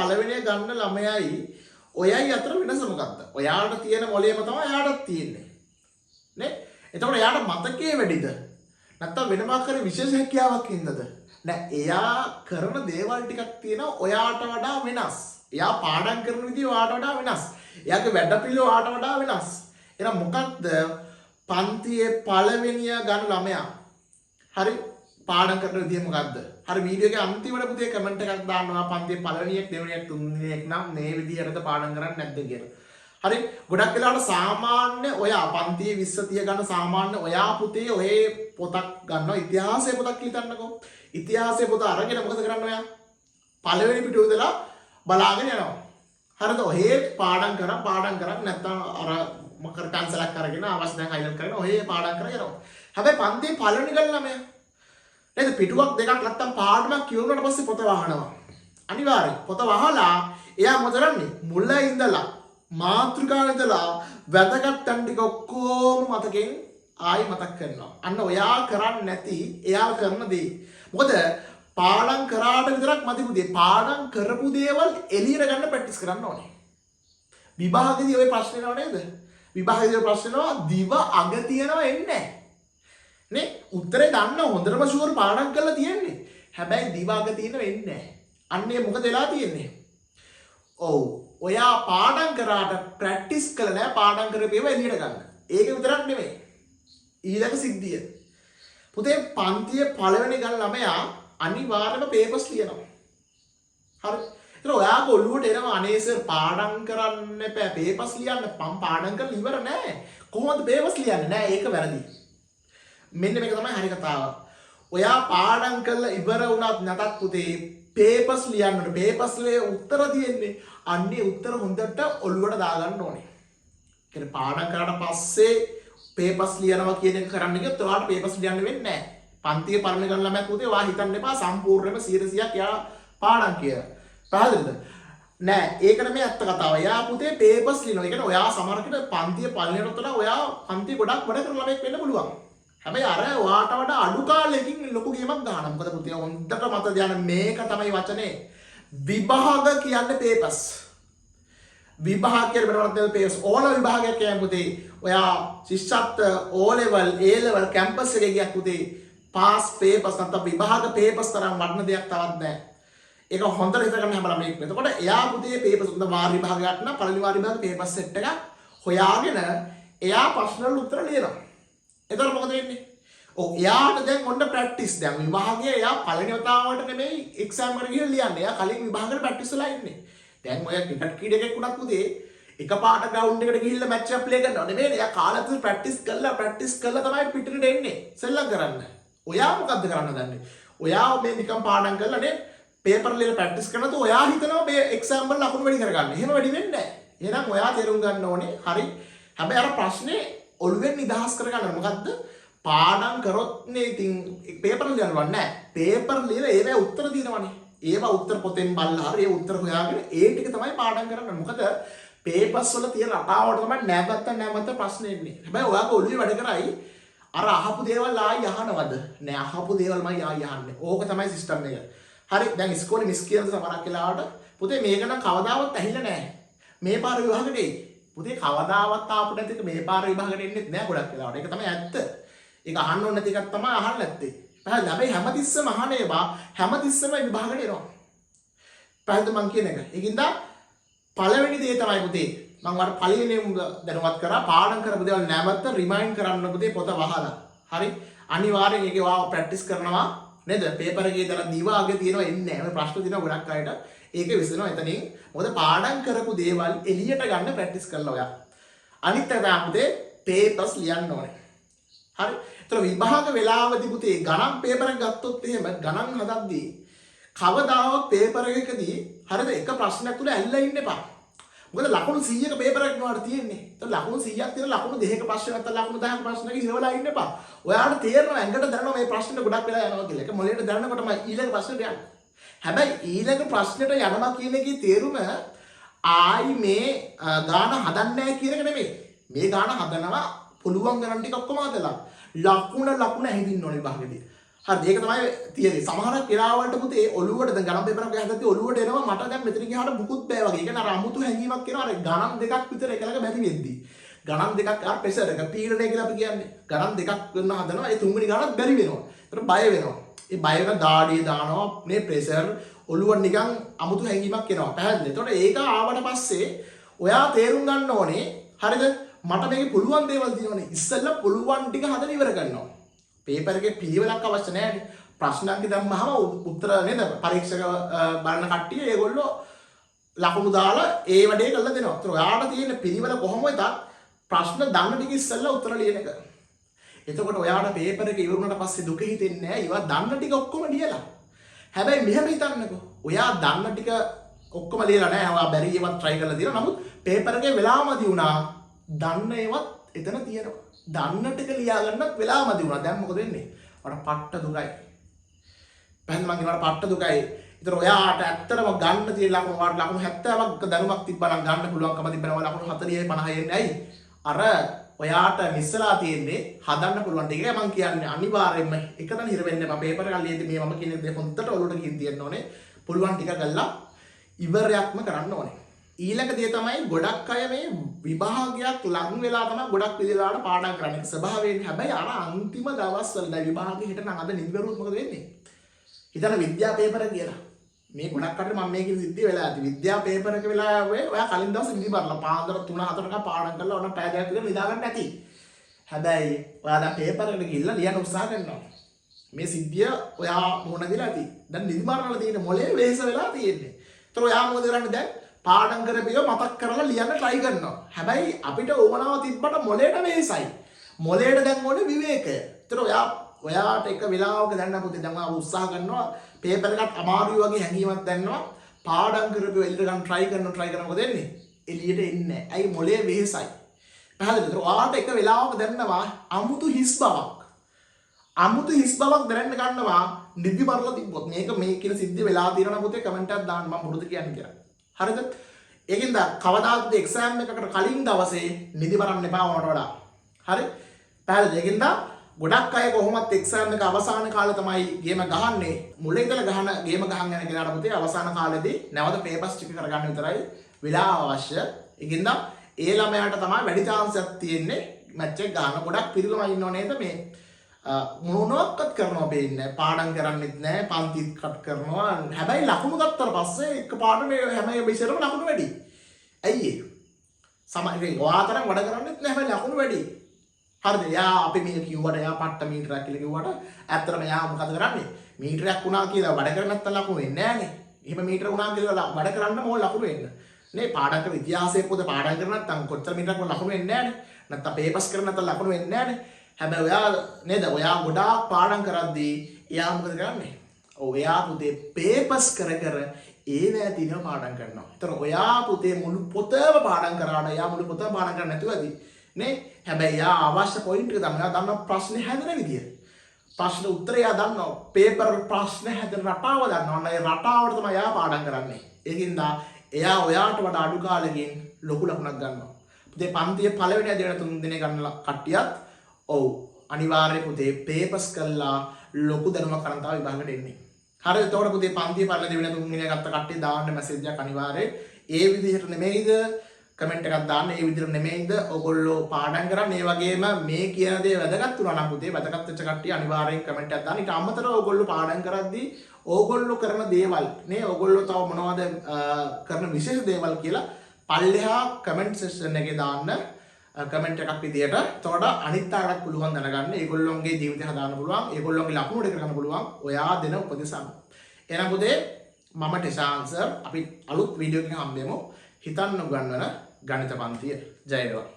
පළවෙනිය ගන්න ළමයයි ඔයයි අතර වෙනස මොකක්ද? ඔයාට තියෙන මොලේම තමයි එයාටත් තියෙන්නේ. නේ? එතකොට එයාට මතකයේ වැඩිද? නැත්තම් වෙන මාකරේ විශේෂ හැකියාවක් ඉන්නද? නෑ එයා කරන දේවල් ටිකක් තියෙනවා ඔයාට වඩා වෙනස්. එයා පාඩම් කරන විදිය ඔයාට වඩා වෙනස්. එයාගේ වැඩපිළිවෙල ඔයාට වඩා වෙනස්. එහෙනම් මොකක්ද පන්තියේ පළවෙනිය ගන්න ළමයා? හරි පාඩම් කරන විදිය මොකක්ද? හරි වීඩියෝ එකේ අන්තිමට පුතේ කමෙන්ට් එකක් දාන්නවා පන්තියේ පළවෙනියෙක් දෙවෙනියෙක් තුන්වෙනියෙක් නම් මේ විදියටද පාඩම් කරන්නේ නැද්ද කියලා. හරි ගොඩක් වෙලාවට සාමාන්‍ය ඔයා පන්තියේ 20 30 ගන්න සාමාන්‍ය ඔයා පුතේ ඔය පොතක් ගන්නවා ඉතිහාසයේ පොතක් හිතන්නකෝ. ඉතිහාසයේ පොත අරගෙන මොකද කරන්නේ ඔයා? පළවෙනි පිටුව ඉඳලා බලාගෙන යනවා. හරිද? ඔහේ පාඩම් කරන් නැත්නම් අර මොකර කැන්සලක් අරගෙන අවශ්‍ය දැන් හයිලයිට් කරගෙන ඔහේ පාඩම් කරගෙන යනවා. හැබැයි පන්තියේ පළවෙනි ගන්න ළමයා නේද පිටුවක් දෙකක් නැත්තම් පාඩමක් කියවුනට පස්සේ පොත වහනවා. අනිවාර්යයෙන් පොත වහලා එයා මොකද කරන්නේ? මුල ඉඳලා මාතෘකාව ඉඳලා වැදගත් තැන් ටික ඔක්කොම මතකෙන් ආයි මතක් කරනවා. අන්න ඔයා කරන්නේ නැති එයා කරන දේ. මොකද පාඩම් කරාට විතරක් මදි පුතේ. පාඩම් කරපු දේවල් එළියට ගන්න ප්‍රැක්ටිස් කරන්න ඕනේ. විභාගයේදී ඔය ප්‍රශ්න එනව නේද? විභාගයේදී ප්‍රශ්න එනවා දිව අග තියනවා එන්නේ නැහැ. නේ උත්තරේ දන්න හොඳටම ෂුවර් පාඩම් කරලා තියෙන්නේ. හැබැයි දිව අග තියෙනව එන්නේ නැහැ. අන්නේ මොකද වෙලා තියෙන්නේ? ඔව් ඔයා පාඩම් කරාට ප්‍රැක්ටිස් කළා නෑ පාඩම් කරපේව එළියට ගන්න. ඒක විතරක් නෙමෙයි. ඊළඟ සිද්ධිය. පුතේ පන්තියේ පළවෙනි ගන්න ළමයා අනිවාර්යයෙන්ම පේපර්ස් ලියනවා. හරි. ඒතර ඔයාගේ ඔළුවට එනවා අනේ සර් පාඩම් කරන්න එපා පේපර්ස් ලියන්න. මම පාඩම් කරලා ඉවර නෑ. කොහොමද පේපර්ස් ලියන්නේ? නෑ ඒක වැරදි. මෙන්න මේක තමයි හරි කතාව. ඔයා පාඩම් කරලා ඉවර වුණත් නැතත් පුතේ පේපර්ස් ලියන්න ඕනේ. පේපර්ස් වල උත්තර තියෙන්නේ. අන්නේ උත්තර හොඳට ඔළුවට දාගන්න ඕනේ. කියන්නේ පාඩම් කරාට පස්සේ පේපර්ස් ලියනවා කියන එක කරන්න ගියොත් ඔයාලට පේපර්ස් ලියන්න වෙන්නේ නැහැ. පන්තියේ පළවෙනි ගන්න ළමයා පුතේ ඔයා හිතන්න එපා සම්පූර්ණයෙන්ම 100%ක් එයා පාඩම් කියලා. පැහැදිලිද? නෑ ඒක නෙමෙයි ඇත්ත කතාව. එයා පුතේ පේපර්ස් ලියනවා. ඒ කියන්නේ ඔයා සමහර කෙනෙක් පන්තියේ පළවෙනියට වඩා ඔයා පන්තියේ ගොඩක් වැඩ කරන ළමෙක් වෙන්න පුළුවන්. හැබැයි අර ඔයාට වඩා අඩු කාලෙකින් ලොකු ගේමක් ගන්නවා. මොකද පුතේ හොඳට මතක තියාගන්න මේක තමයි වචනේ. විභාග කියන්නේ පේපර්ස්. විභාග කියන්නේ මොනවද පේපර්ස් ඕන විභාගයක් කියන්නේ පුතේ ඔයා ශිෂ්‍යත්ව O level A level campus එකේ ගියක් පුතේ පාස් පේපර්ස් නැත්නම් විභාග පේපර්ස් තරම් වටින දෙයක් තවත් නැහැ. ඒක හොඳට හිතගන්න හැමලම මේක. එතකොට එයා පුතේ පේපර්ස් උන්ද වාර විභාගයක් නම් පළවෙනි වාර විභාග පේපර්ස් සෙට් එකක් හොයාගෙන එයා ප්‍රශ්න වල උත්තර ලියනවා. එතකොට මොකද වෙන්නේ? ඔව් එයාට දැන් ඔන්න ප්‍රැක්ටිස් දැන් විභාගයේ එයා පළවෙනි වතාවට නෙමෙයි එක්සෑම් එකට ගිහලා ලියන්නේ. එයා කලින් විභාගෙට ප්‍රැක්ටිස් වෙලා ඉන්නේ. දැන් ඔය ක්‍රිකට් ක්‍රීඩකෙක් වුණත් පුතේ එකපාරට ග්‍රවුන්ඩ් එකට ගිහිල්ලා මැච් එකක් ප්ලේ කරනවා නෙමෙයි. එයා කාලතුරු ප්‍රැක්ටිස් කරලා තමයි පිටරට එන්නේ. සෙල්ලම් කරන්න. ඔයා මොකද්ද කරන්න දන්නේ? ඔයා මේ නිකන් පාඩම් කරලා නේ පේපර් ලියලා ප්‍රැක්ටිස් කරනකොට ඔයා හිතනවා මේ එක්සෑම් වල ලකුණු වැඩි කරගන්න. එහෙම වැඩි වෙන්නේ නැහැ. එහෙනම් ඔයා තේරුම් ගන්න ඕනේ. හරි. හැබැයි අර ප්‍රශ්නේ ඔළුවෙන් නිදහස් කරගන්න මොකද්ද? පාඩම් කරොත් නේ ඉතින් පේපර් ලියනවා නෑ. පේපර් ලියලා ඒවා උත්තර දිනවනේ. ඒවා උත්තර පොතෙන් බලලා හරි ඒ උත්තර හොයාගෙන ඒ ටික තමයි පාඩම් කරන්න. මොකද පේපර්ස් වල තියෙන රටාවට තමයි නැවත ප්‍රශ්න එන්නේ. හැබැයි ඔයාගේ ඔළුවේ වැඩ කරයි අර අහපු දේවල් ආයි අහනවද? නෑ අහපු දේවල්මයි ආයි අහන්නේ. ඕක තමයි සිස්ටම් එක. හරි දැන් ඉස්කෝලේ මිස් කියන සමහරක් වෙලාවට පුතේ මේක නම් කවදාවත් ඇහිලා නෑ. මේ පාර විභාගෙට එයි. පුතේ කවදාවත් ආපු නැති එක මේ පාර විභාගෙට එන්නේ නෑ ගොඩක් වෙලාවට. ඒක තමයි ඇත්ත. ඒක අහන්න ඕන නැති එකක් තමයි අහන්න නැත්තේ. හැබැයි හැමතිස්සෙම අහන ඒවා හැමතිස්සෙම විභාගෙට එනවා. පැහැදිලිද මං කියන එක? ඒකින්ද පළවෙනි දේ තමයි පුතේ මම අර පළවෙනිම දැනුවත් කරා පාඩම් කරපු දේවල් නැවත රිමයින්ඩ් කරන්න පුතේ පොත වහලා. හරි? අනිවාර්යෙන් ඒකේ වාව ප්‍රැක්ටිස් කරනවා නේද? පේපර් එකේ දාලා දිවාගේ තියෙනවා එන්නේ නැහැ. ඔය ප්‍රශ්න තියෙනවා ගොඩක් අයට. ඒක විසඳනවා එතනින්. මොකද පාඩම් කරපු දේවල් එළියට ගන්න ප්‍රැක්ටිස් කරලා ඔයා. අනිත් එක තමයි පුතේ පේපර්ස් ලියන්න ඕනේ. හරි? ඒතර විභාග වෙලාවදී පුතේ ගණන් පේපර් එකක් ගත්තොත් එහෙම ගණන් හදද්දී කවදාවත් පේපර් එකකදී හරිද එක ප්‍රශ්නයක් තුල ඇල්ලලා ඉන්න එපා. මොකද ලකුණු 100ක පේපර් එකක් නෝට තියෙන්නේ. ඒතර ලකුණු 100ක් තියෙන ලකුණු 2ක ප්‍රශ්න නැත්නම් ලකුණු 10ක ප්‍රශ්නක ඉරවලා ඉන්න එපා. ඔයාලට තේරෙනවා ඇඟට දැනෙනවා මේ ප්‍රශ්නෙට ගොඩක් වෙලා යනවා කියලා. ඒක මොලේට දැනනකොටම ඊළඟ ප්‍රශ්නෙට යන්න. හැබැයි ඊළඟ ප්‍රශ්නෙට යනවා කියන එකේ තේරුම ආයි මේ ගාන හදන්නේ නැහැ කියන එක නෙමෙයි. මේ ගාන හදනවා පුළුවන් ගණන් ටික ඔක්කොම හදලා ලකුණ හැදින්න ඕනේ විභාගෙදී. හරි ඒක තමයි තියෙන්නේ. සමහර වෙලාවලට පුතේ ඔළුවට දැන් ගණන් පේපර් එකක් හදද්දී ඔළුවට එනවා මට දැන් මෙතන ගියාට මුකුත් බෑ වගේ. ඒ කියන්නේ අර අමුතු හැඟීමක් එනවා අර ගණන් දෙකක් විතර එකලක බැරි වෙද්දී. ගණන් දෙකක් අර ප්‍රෙෂර් එක පීඩනය කියලා අපි කියන්නේ. ගණන් දෙකක් වෙන්න හදනවා. ඒ තුන්වෙනි ගණන් බැරි වෙනවා. ඒතර බය වෙනවා. ඒ බය වෙන දාඩිය දානවා මේ ප්‍රෙෂර් ඔළුව නිකන් අමුතු හැඟීමක් එනවා. පැහැදිලි. එතකොට ඒක ආවට පස්සේ ඔයා තේරුම් ගන්න ඕනේ හරිද? මට මේක පුළුවන් දේවල් දිනවනේ. ඉස්සෙල්ලා පුළුවන් ටික හදලා ඉවර කරනවා. පේපර් එකේ පිළිවෙලක් අවශ්‍ය නැහැ. ප්‍රශ්නයක් දැම්මහම උත්තර නේද? පරීක්ෂක බලන කට්ටිය ඒගොල්ලෝ ලකුණු දාලා ඒ වැඩේ කරලා දෙනවා. ඒතර ඔයාට තියෙන පිළිවෙල කොහොමද? ප්‍රශ්න දන්න ටික ඉස්සෙල්ලා උත්තර ලියන එක. එතකොට ඔයාට පේපර් එක ඉවර වුණාට පස්සේ දුක හිතෙන්නේ නැහැ. ඒවා දන්න ටික ඔක්කොම ලියලා. හැබැයි මෙහෙම හිතන්නකෝ. ඔයා දන්න ටික ඔක්කොම ලියලා නැහැ. ඔයා බැරි ඒවත් try කරලා දිනවා. නමුත් පේපර් එකේ වෙලාවමදි වුණා. දන්න ඒවත් එතන තියෙනවා. දන්න ටික ලියා ගන්නත් වෙලාවමදි වුණා. දැන් මොකද වෙන්නේ? ඔයාට පට්ට දුකයි. පැහැදිලි මං කියනවා පට්ට දුකයි. ඒතර ඔයාට ඇත්තටම ගන්න තියෙන ලකුණු ඔයාට ලකුණු 70ක් දැනුමක් තිබ්බනම් ගන්න පුළුවන්කම තිබ්බනම් ලකුණු 40යි 50යි එන්නේ ඇයි? අර ඔයාට මිස්සලා තියෙන්නේ හදන්න පුළුවන් ටික. මම කියන්නේ අනිවාර්යයෙන්ම එකතන හිර වෙන්න එපා. පේපර් එක ලියද්දි මේ මම කියන දේ හොඳට ඔලුවට ගිහින් තියෙන්න ඕනේ. පුළුවන් ටික ගල්ලා ඉවරයක්ම කරන්න ඕනේ. ඊළඟ දේ තමයි ගොඩක් අය මේ විභාගයක් ලඟ වෙලා තමයි ගොඩක් විදිහට පාඩම් කරන්නේ. ඒක ස්වභාවයෙන්. හැබැයි අර අන්තිම දවස්වල දැන් විභාගේ හිට නම් අද නිදිවරුත් මොකද වෙන්නේ? හිතන විද්‍යා පේපර කියලා. මේ ගොඩක් අයට මම මේකෙන් සිද්ධිය වෙලා ඇති. විද්‍යා පේපර් එක වෙලාවේ ඔයා කලින් දවසේ නිදි බලලා පාන්දර 3-4ක පාඩම් කරලා ඔන්න පැය දෙකක් විතර නිදා ගන්න ඇති. හැබැයි ඔයා දැන් පේපර් එකට ගිහිල්ලා ලියන්න උත්සාහ කරනවා. මේ සිද්ධිය ඔයා මොන දිලා ඇති. දැන් නිදි මරණවල තියෙන මොලේ වෙහෙස වෙලා තියෙන්නේ. ඒතර ඔයා මොකද කරන්නේ දැන්? පාඩම් කරපියව මතක් කරලා ලියන්න try කරනවා. හැබැයි අපිට ඕමනාව තිබ්බට මොලේට වෙහෙසයි. මොලේට දැන් ඕනේ විවේකය. ඒතර ඔයාට එක වෙලාවක දැන් අපුතේ දැන් ආව උත්සාහ කරනවා පේපර් එකත් අමාරුයි වගේ හැඟීමක් දැනනවා පාඩම් කරපියව එළියට ගන්න try කරනවා මොකද වෙන්නේ? එළියට එන්නේ නැහැ. ඇයි මොලේ වෙහෙසයි. පැහැදිලිද? ඒතර ඔයාට එක වෙලාවක දැනනවා අමුතු හිස් බවක්. අමුතු හිස් බවක් දැනෙන්න ගන්නවා නිදි මරලා තිබ්බොත්. මේක මේ කියන සිද්ධිය වෙලා තියෙනවා පුතේ කමෙන්ට් එකක් දාන්න මම මුරුදු කියන්නේ කියලා. හරිද? ඒකින්ද කවදාත් එක්සෑම් එකකට කලින් දවසේ නිදි මරන්න එපා වුණාට වඩා. හරි? පැහැදිලිද? ඒකින්ද ගොඩක් අය කොහොමත් එක්සෑම් එක අවසාන කාලේ තමයි ගේම ගහන්නේ. මුල ඉඳලා ගහන ගේම ගහන් යන කෙනාට පුතේ අවසාන කාලෙදී නැවත පේපර්ස් ටික කරගන්න විතරයි වෙලාව අවශ්‍ය. ඒකින්ද ඒ ළමයාට තමයි වැඩි chance එකක් තියෙන්නේ මැච් එක ගන්න. ගොඩක් පිරිලම ඉන්නව නේද මේ මොනවත් කරනවා බේන්නේ පාඩම් කරන්නෙත් නැහැ පන්තිත් කට් කරනවා. හැබැයි ලකුණු ගත්තාට පස්සේ එකපාරට මේ හැම විෂයෙම ලකුණු වැඩි. ඇයි ඒ? සමහරවිට ඔයාතරම් වැඩ කරන්නෙත් නැහැ හැබැයි ලකුණු වැඩි. හරිද? යා අපි මේ කිව්වට යා පට්ට මීටරයක් කියලා කිව්වට ඇත්තටම යා මොකද කරන්නේ? මීටරයක් වුණා කියලා වැඩ කරන්නේ නැත්නම් ලකුණු එන්නේ නැහනේ. එහෙම මීටර වුණා කියලා වැඩ කරන්න ඕන ලකුණු එන්න. නේ පාඩම් කරන ඉතිහාසයේ පොත පාඩම් කරන නැත්නම් කොච්චර මීටරයක් වුණ ලකුණු එන්නේ නැහනේ. නැත්නම් පේපර්ස් කරන නැත්නම් ලකුණු එන්නේ නැහනේ. හැබැයි ඔයා නේද ඔයා ගොඩාක් පාඩම් කරද්දී එයා මොකද කරන්නේ? ඔව් එයා පුතේ පේපර්ස් කර ඒවැය තියෙනවා පාඩම් කරනවා. ඒතර ඔයා පුතේ මුළු පොතම පාඩම් කරාට එයා මුළු පොතම පාඩම් කරන්නේ නැතුව ඇති. නේ? හැබැයි එයා අවශ්‍ය පොයින්ට් එක තමයි දන්නවා ප්‍රශ්නේ හැදෙන විදිය. ප්‍රශ්න උත්තරය දන්නවා. පේපර් ප්‍රශ්න හැදෙන රටාව දන්නවා. අන්න ඒ රටාවට තමයි එයා පාඩම් කරන්නේ. ඒකින්ද එයා ඔයාට වඩා අඩු කාලෙකින් ලොකු ලකුණක් ගන්නවා. පුතේ පන්තියේ පළවෙනි දෙවෙනි තුන් දිනේ ගන්න කට්ටියත් ඔව් අනිවාර්යයෙන් පුතේ පේපර්ස් කරලා ලොකු දැනුමක් කරන් තමයි විභාගෙට එන්නේ. හරිද? එතකොට පුතේ පන්තියේ පළවෙනි දෙවෙනි තුන් දිනේ ගත්ත කට්ටිය දාන්න මැසේජ් එකක් අනිවාර්යයෙන්. ඒ විදිහට නෙමෙයිද? කමෙන්ට් එකක් දාන්න. ඒ විදිහට නෙමෙයිද? ඔයගොල්ලෝ පාඩම් කරන්නේ. ඒ වගේම මේ කියන දේ වැදගත් වුණා නම් පුතේ වැදගත් වෙච්ච කට්ටිය අනිවාර්යයෙන් කමෙන්ට් එකක් දාන්න. ඊට අමතරව ඔයගොල්ලෝ පාඩම් කරද්දී ඕගොල්ලෝ කරන දේවල් නේ ඕගොල්ලෝ තව මොනවද කරන විශේෂ දේවල් කියලා පල්ලෙහා කමෙන්ට් සෙක්ෂන් එකේ දාන්න කමෙන්ට් එකක් විදියට. එතකොට අනිත් අයටත් පුළුවන් දැනගන්න. ඒගොල්ලොන්ගේ ජීවිතය හදාන්න පුළුවන්. ඒගොල්ලොන්ගේ ලකුණු ටික කරන්න පුළුවන්. ඔයා දෙන උපදෙස් අනුව. එහෙනම් පුතේ මම ටෙෂාන්සර් අපි අලුත් වීඩියෝ එකකින් හම්බෙමු. හිතන්න උගන්වන ගණිත පන්තිය. ජය වේවා.